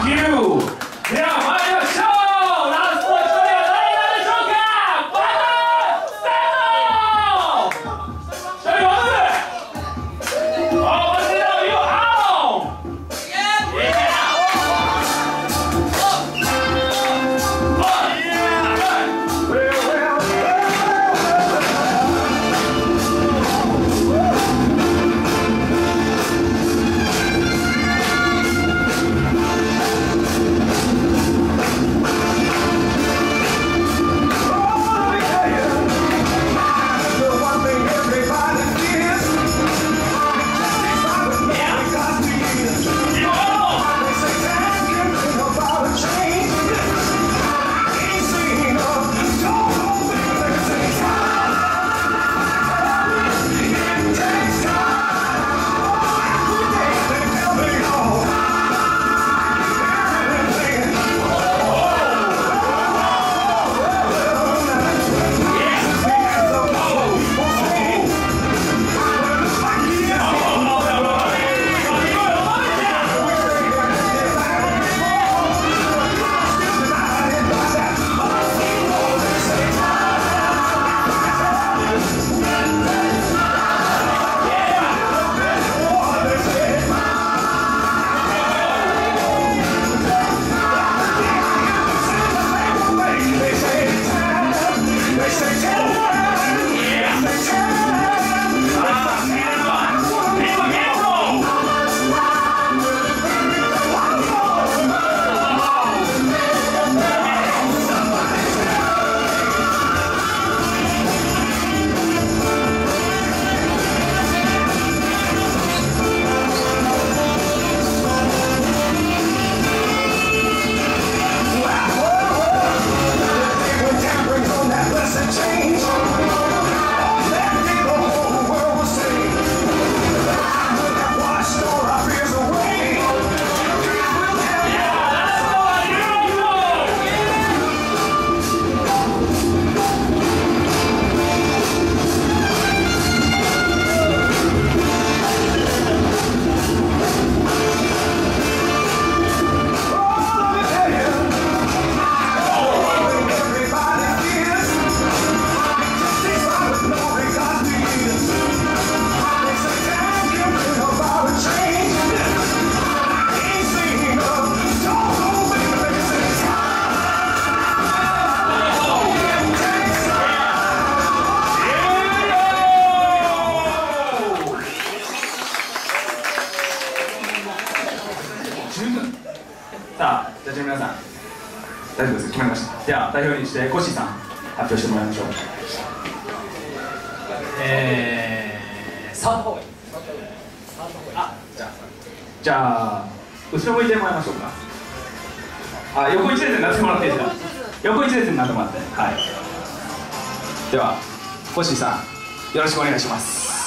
you。では参りましょう。ラスト1人は誰なんでしょうか。ファイトスタート。1人はさあ、ジャッジの皆さん、大丈夫ですか、決まりました。では、代表にして、コッシーさん、発表してもらいましょう。3の方がいい。じゃあ、後ろ向いてもらいましょうか。横一列になってもらっていいですか。横一列になってもらって。はい。では、コッシーさん、よろしくお願いします。